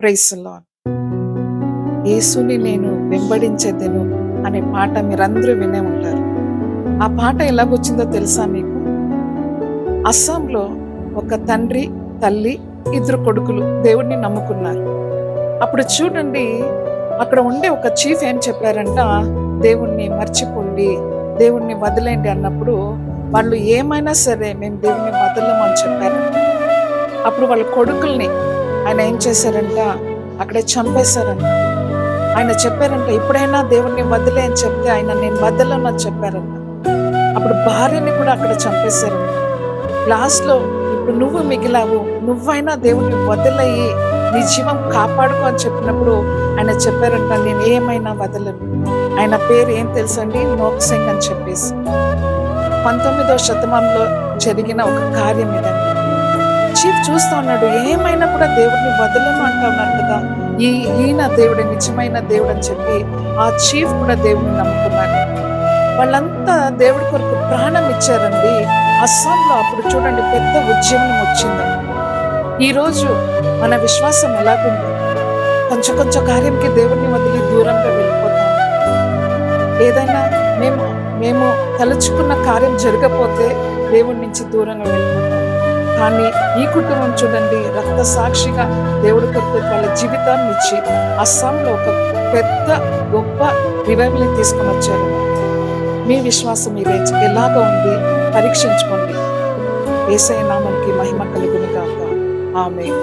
Praise the lord. యేసుని నేను వెంబడించెదను అనే పాట మీరందరూ వినే ఉంటారు. ఆ పాట ఎలాగొచ్చిందో తెలుసా మీకు? అస్సాంలో ఒక తండ్రి, తల్లి, ఇద్దరు కొడుకులు దేవుడిని నమ్ముకున్నారు. అప్పుడు చూడండి, అక్కడ ఉండే ఒక చీఫ్ ఏం చెప్పారంట, దేవుణ్ణి మర్చిపోండి, దేవుణ్ణి వదిలేండి అన్నప్పుడు వాళ్ళు ఏమైనా సరే మేము దేవుణ్ణి వదలము అని చెప్పారంట. అప్పుడు వాళ్ళ కొడుకుల్ని ఆయన ఏం చేశారంట, అక్కడే చంపేశారంట. ఆయన చెప్పారంట, ఇప్పుడైనా దేవుణ్ణి వదిలే అని చెప్తే ఆయన నేను వదలను అని చెప్పారంట. అప్పుడు భార్యని కూడా అక్కడ చంపేశారంట. లాస్ట్లో ఇప్పుడు నువ్వు మిగిలావు, నువ్వైనా దేవుణ్ణి వదిలేయి, నీ జీవం కాపాడుకో అని చెప్పినప్పుడు ఆయన చెప్పారంట, నేను ఏమైనా వదలను. ఆయన పేరు ఏం తెలుసండి? నోక్సింగ్ అని చెప్పేసి. 19వ శతమానంలో జరిగిన ఒక కార్యం ఇదండి. చీఫ్ చూస్తా ఉన్నాడు, ఏమైనా కూడా దేవుడిని వదలను అంటా ఉన్నాడు కదా, ఈయన దేవుడు నిజమైన దేవుడు అని చెప్పి ఆ చీఫ్ కూడా దేవుడిని నమ్ముకున్నాడు. వాళ్ళంతా దేవుడి కొరకు ప్రాణం ఇచ్చారండి. అస్సాంలో అప్పుడు చూడండి పెద్ద ఉద్యమం వచ్చిందండి. ఈరోజు మన విశ్వాసం ఎలాగుంది? కొంచెం కొంచెం కార్యంకి దేవుడిని వదిలి దూరంగా వెళ్ళిపోతాం. ఏదైనా మేము తలుచుకున్న కార్యం జరగకపోతే దేవుడి నుంచి దూరంగా వెళ్ళిపోతాం. కానీ ఈ కుటుంబం చూడండి, రక్త సాక్షిగా దేవుడి కొరకు వాళ్ళ జీవితాన్ని ఇచ్చి అస్సాంలో ఒక పెద్ద గొప్ప రివైవల్ని తీసుకొని వచ్చారు. మీ విశ్వాసం ఎలాగ ఉంది పరీక్షించుకోండి. యేసయ్య నామముకి మహిమ కలుగును గాక. ఆమేన్.